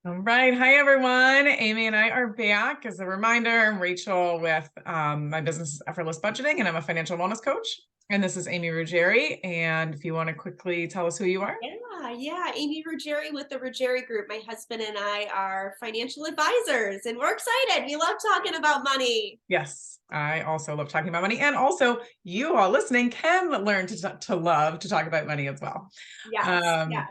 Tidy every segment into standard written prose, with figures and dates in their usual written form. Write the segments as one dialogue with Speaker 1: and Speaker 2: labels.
Speaker 1: All right. Hi, everyone. Amy and I are back. As a reminder, I'm Rachel with my business is Effortless Budgeting, and I'm a financial wellness coach. And this is Amy Ruggieri. And if you want to quickly tell us who you are.
Speaker 2: Yeah. Amy Ruggieri with the Ruggieri Group. My husband and I are financial advisors, and we're excited. We love talking about money.
Speaker 1: Yes, I also love talking about money. And also, you all listening can learn to love to talk about money as well.
Speaker 2: Yes,
Speaker 1: Um,
Speaker 2: yes.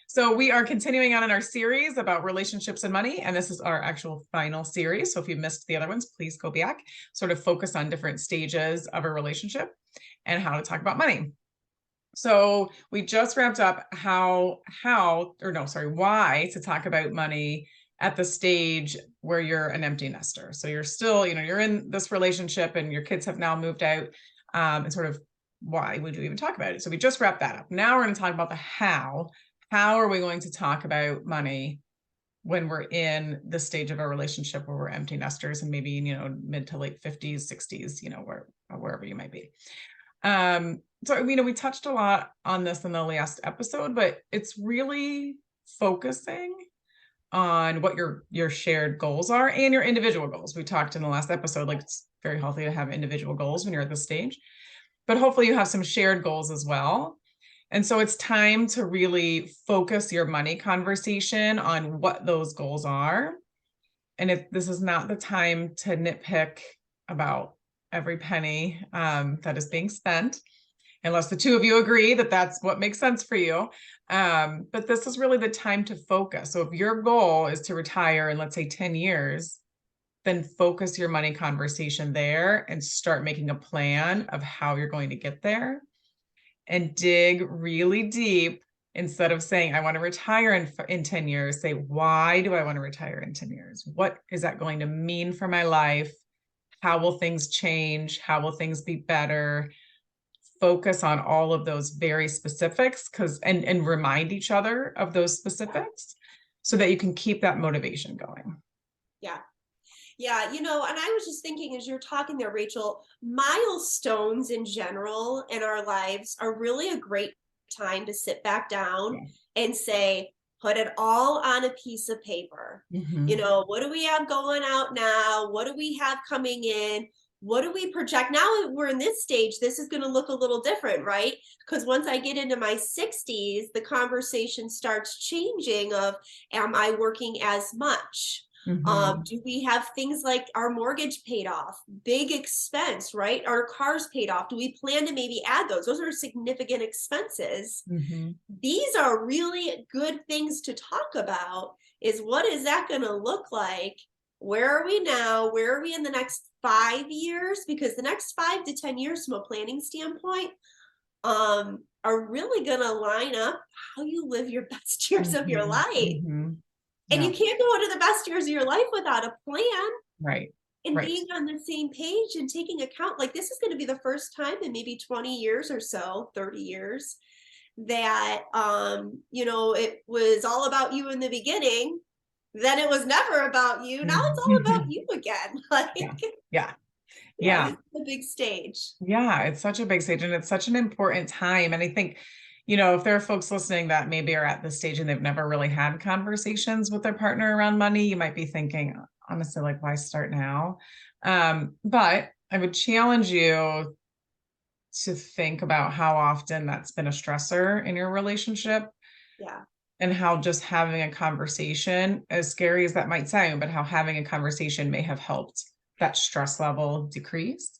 Speaker 1: so we are continuing on in our series about relationships and money, and this is our actual final series. So if you missed the other ones, please go back, sort of focus on different stages of a relationship and how to talk about money. So we just wrapped up why to talk about money at the stage where you're an empty nester. So you're still, you're in this relationship and your kids have now moved out, and sort of why would you even talk about it? So we just wrapped that up. Now we're going to talk about the how. How are we going to talk about money when we're in the stage of a relationship where we're empty nesters and maybe, mid to late 50s, 60s, wherever you might be. So, we touched a lot on this in the last episode, but it's really focusing on what your shared goals are and your individual goals. We talked in the last episode, like it's very healthy to have individual goals when you're at this stage, but hopefully you have some shared goals as well. And so it's time to really focus your money conversation on what those goals are. And if this is not the time to nitpick about every penny that is being spent, unless the two of you agree that that's what makes sense for you. But this is really the time to focus. So if your goal is to retire in, let's say, 10 years, then focus your money conversation there and start making a plan of how you're going to get there and dig really deep. Instead of saying, I want to retire in 10 years, say, why do I want to retire in 10 years? What is that going to mean for my life? How will things change? How will things be better? Focus on all of those very specifics and remind each other of those specifics so that you can keep that motivation going.
Speaker 2: Yeah. Yeah, and I was just thinking as you're talking there, Rachel, milestones in general in our lives are really a great time to sit back down and say, put it all on a piece of paper.
Speaker 1: Mm-hmm.
Speaker 2: What do we have going out now? What do we have coming in? What do we project? Now that we're in this stage, this is going to look a little different, right? Because once I get into my 60s, the conversation starts changing of, am I working as much?
Speaker 1: Mm-hmm.
Speaker 2: Do we have things like our mortgage paid off, big expense, right? Our cars paid off. Do we plan to maybe add those? Those are significant expenses.
Speaker 1: Mm-hmm.
Speaker 2: These are really good things to talk about, is what is that going to look like? Where are we now? Where are we in the next 5 years? Because the next 5 to 10 years from a planning standpoint are really going to line up how you live your best years of your
Speaker 1: Mm-hmm.
Speaker 2: life.
Speaker 1: Mm-hmm.
Speaker 2: And
Speaker 1: Yeah.
Speaker 2: you can't go into the best years of your life without a plan
Speaker 1: Right.
Speaker 2: and
Speaker 1: Right.
Speaker 2: being on the same page and taking account. Like, this is going to be the first time in maybe 20 years or so, 30 years, that it was all about you in the beginning, then it was never about you, now it's all about
Speaker 1: Mm-hmm.
Speaker 2: you again. Like,
Speaker 1: Yeah. Yeah.
Speaker 2: yeah,
Speaker 1: Yeah.
Speaker 2: this is a big stage.
Speaker 1: Yeah, it's such a big stage and it's such an important time. And I think, if there are folks listening that maybe are at this stage and they've never really had conversations with their partner around money, you might be thinking, honestly, like, why start now? But I would challenge you to think about how often that's been a stressor in your relationship
Speaker 2: Yeah.
Speaker 1: and how just having a conversation, as scary as that might sound, but how having a conversation may have helped that stress level decrease.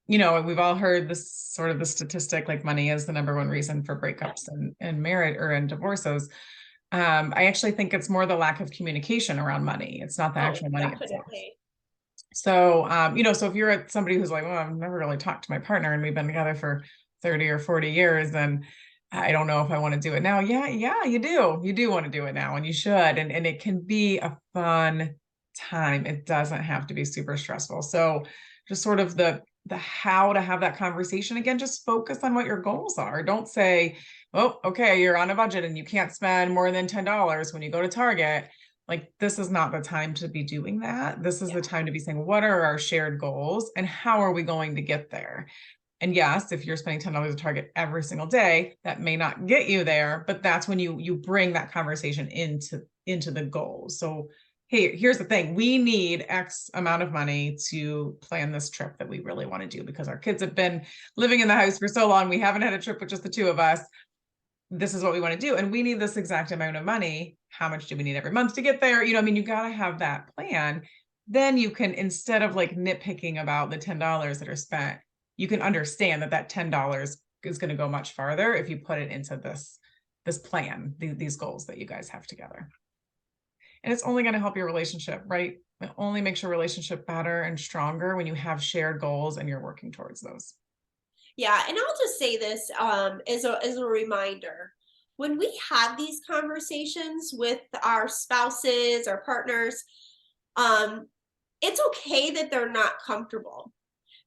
Speaker 1: We've all heard this sort of the statistic, like money is the number one reason for breakups and marriage or in divorces. I actually think it's more the lack of communication around money. It's not the
Speaker 2: Oh,
Speaker 1: actual money itself.
Speaker 2: definitely.
Speaker 1: So, so if you're somebody who's like, well, I've never really talked to my partner and we've been together for 30 or 40 years, and I don't know if I want to do it now. Yeah, you do. You do want to do it now and you should. And it can be a fun time. It doesn't have to be super stressful. So just sort of the how to have that conversation again, just focus on what your goals are. Don't say, oh, okay, you're on a budget and you can't spend more than $10 when you go to Target. Like, this is not the time to be doing that. This is
Speaker 2: Yeah.
Speaker 1: the time to be saying, what are our shared goals and how are we going to get there? And yes, if you're spending $10 a target every single day, that may not get you there, but that's when you bring that conversation into the goals. So, hey, here's the thing. We need X amount of money to plan this trip that we really want to do because our kids have been living in the house for so long. We haven't had a trip with just the two of us. This is what we want to do. And we need this exact amount of money. How much do we need every month to get there? I mean, you got to have that plan. Then you can, instead of like nitpicking about the $10 that are spent, you can understand that $10 is going to go much farther if you put it into this plan, these goals that you guys have together. And it's only going to help your relationship, right? It only makes your relationship better and stronger when you have shared goals and you're working towards those.
Speaker 2: Yeah, and I'll just say this as a reminder. When we have these conversations with our spouses, our partners, it's okay that they're not comfortable,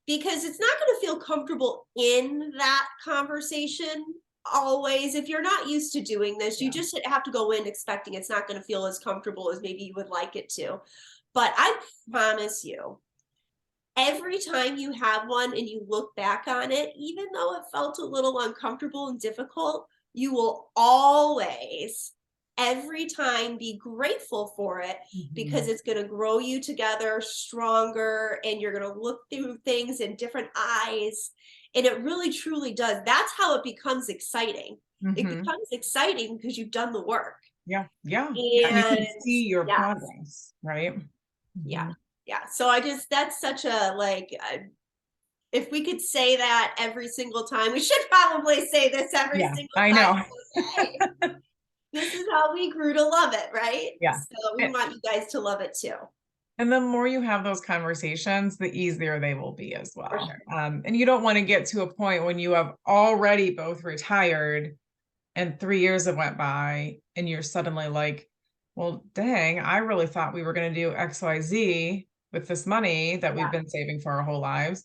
Speaker 2: because it's not going to feel comfortable in that conversation always. If you're not used to doing this, you just have to go in expecting it's not going to feel as comfortable as maybe you would like it to. But I promise you, every time you have one and you look back on it, even though it felt a little uncomfortable and difficult, you will always, every time, be grateful for it, because it's going to grow you together stronger, and you're going to look through things in different eyes. And it really truly does. That's how it becomes exciting. It becomes exciting because you've done the work.
Speaker 1: Yeah. And
Speaker 2: you
Speaker 1: can see your progress, right?
Speaker 2: Yeah. So that's such a, like, if we could say that every single time, we should probably say this every single time.
Speaker 1: I know.
Speaker 2: This is how we grew to love it, right?
Speaker 1: Yeah.
Speaker 2: So we want you guys to love it too.
Speaker 1: And the more you have those conversations, the easier they will be as well.
Speaker 2: Sure.
Speaker 1: And you don't want to get to a point when you have already both retired and 3 years have went by and you're suddenly like, well, dang, I really thought we were going to do XYZ with this money that we've been saving for our whole lives.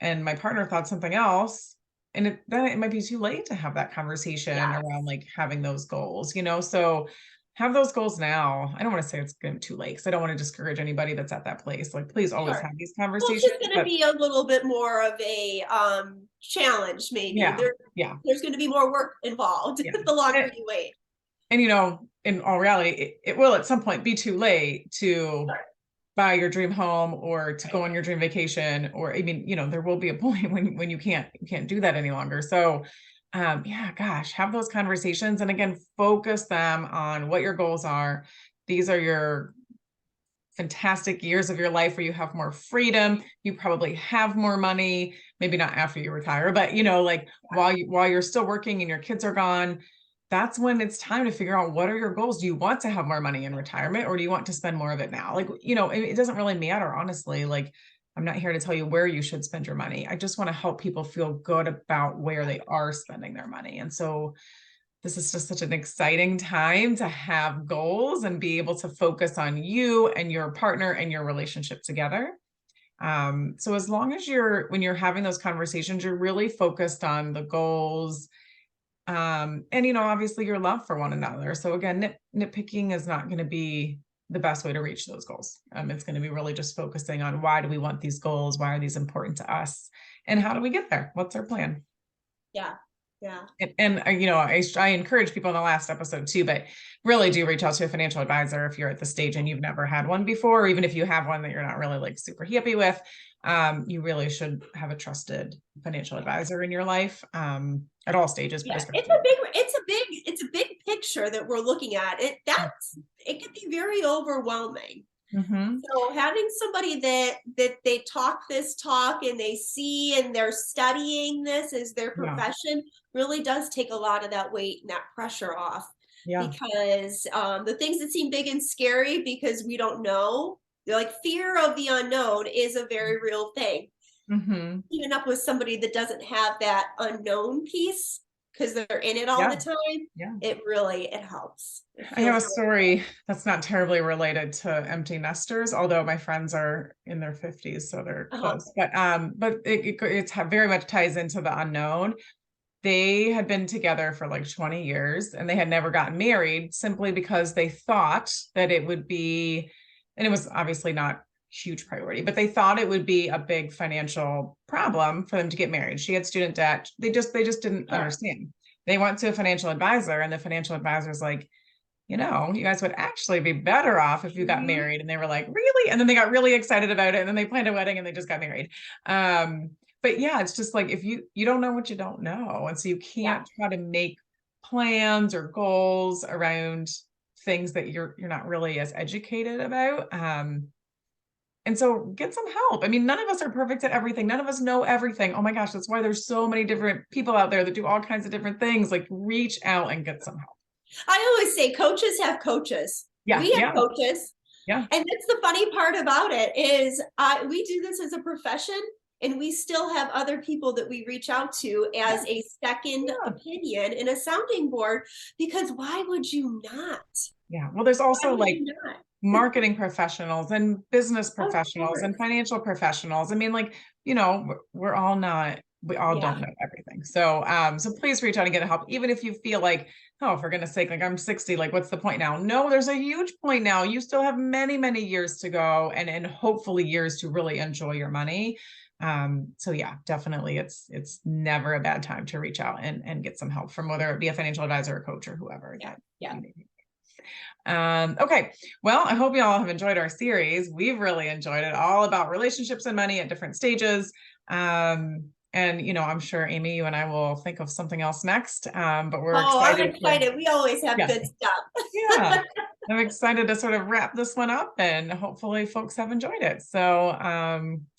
Speaker 1: And my partner thought something else. And then it might be too late to have that conversation around like having those goals, so have those goals now. I don't want to say it's too late, because I don't want to discourage anybody that's at that place. Like, please always have these conversations.
Speaker 2: Well, it's going to be a little bit more of a challenge, maybe. There's going to be more work involved the longer you wait.
Speaker 1: And in all reality, it will at some point be too late to buy your dream home or to go on your dream vacation, or there will be a point when you can't do that any longer. So have those conversations, and again, focus them on what your goals are. These are your fantastic years of your life where you have more freedom. You probably have more money, maybe not after you retire, but while you're still working and your kids are gone, that's when it's time to figure out, what are your goals? Do you want to have more money in retirement, or do you want to spend more of it now? It doesn't really matter, honestly. I'm not here to tell you where you should spend your money. I just want to help people feel good about where they are spending their money. And so this is just such an exciting time to have goals and be able to focus on you and your partner and your relationship together. So as long as when you're having those conversations, you're really focused on the goals, and obviously your love for one another. So again, nitpicking is not going to be the best way to reach those goals. It's going to be really just focusing on, why do we want these goals? Why are these important to us? And how do we get there? What's our plan?
Speaker 2: Yeah.
Speaker 1: I encourage people in the last episode too, but really do reach out to a financial advisor if you're at the stage and you've never had one before, or even if you have one that you're not really like super happy with. You really should have a trusted financial advisor in your life, at all stages.
Speaker 2: It's a big picture that we're looking at. It can be very overwhelming. So having somebody that they talk this talk and they see and they're studying this as their profession really does take a lot of that weight and that pressure off. Because the things that seem big and scary because we don't know, like fear of the unknown, is a very real thing. Even up with somebody that doesn't have that unknown piece, because they're in it all the time, it helps.
Speaker 1: I have a story that's not terribly related to empty nesters, although my friends are in their 50s, so they're close. But it very much ties into the unknown. They had been together for like 20 years and they had never gotten married, simply because they thought that it would be, and it was obviously not huge priority, but they thought it would be a big financial problem for them to get married. She had student debt. They just didn't understand. They went to a financial advisor, and the financial advisor's like, you know, you guys would actually be better off if you got married. And they were like, really? And then they got really excited about it. And then they planned a wedding and they just got married. But yeah, it's just like, if you don't know what you don't know. And so you can't try to make plans or goals around things that you're not really as educated about. And so get some help. I mean, none of us are perfect at everything. None of us know everything. Oh my gosh, that's why there's so many different people out there that do all kinds of different things. Like, reach out and get some help.
Speaker 2: I always say coaches have coaches.
Speaker 1: Yeah,
Speaker 2: We have coaches.
Speaker 1: Yeah.
Speaker 2: And that's the funny part about it is we do this as a profession, and we still have other people that we reach out to as a second opinion and a sounding board, because why would you not?
Speaker 1: Yeah. Well, there's also like marketing professionals and business professionals and financial professionals. I mean, like, you know, we all don't know everything. So, so please reach out and get help. Even if you feel like, oh, for goodness sake, like I'm 60, like what's the point now? No, there's a huge point now. You still have many, many years to go, and hopefully years to really enjoy your money. So yeah, definitely it's never a bad time to reach out and get some help from, whether it be a financial advisor or coach or whoever.
Speaker 2: Yeah.
Speaker 1: Okay. Well, I hope you all have enjoyed our series. We've really enjoyed it, all about relationships and money at different stages. And, you know, I'm sure, Amy, you and I will think of something else next. But we're excited.
Speaker 2: I'm excited. We always have good stuff.
Speaker 1: Yeah. I'm excited to sort of wrap this one up, and hopefully folks have enjoyed it. So,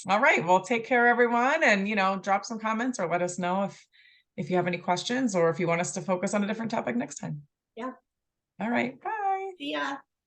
Speaker 1: all right. Well, take care, everyone. And, you know, drop some comments or let us know if you have any questions, or if you want us to focus on a different topic next time.
Speaker 2: Yeah.
Speaker 1: All right. Bye.
Speaker 2: See ya.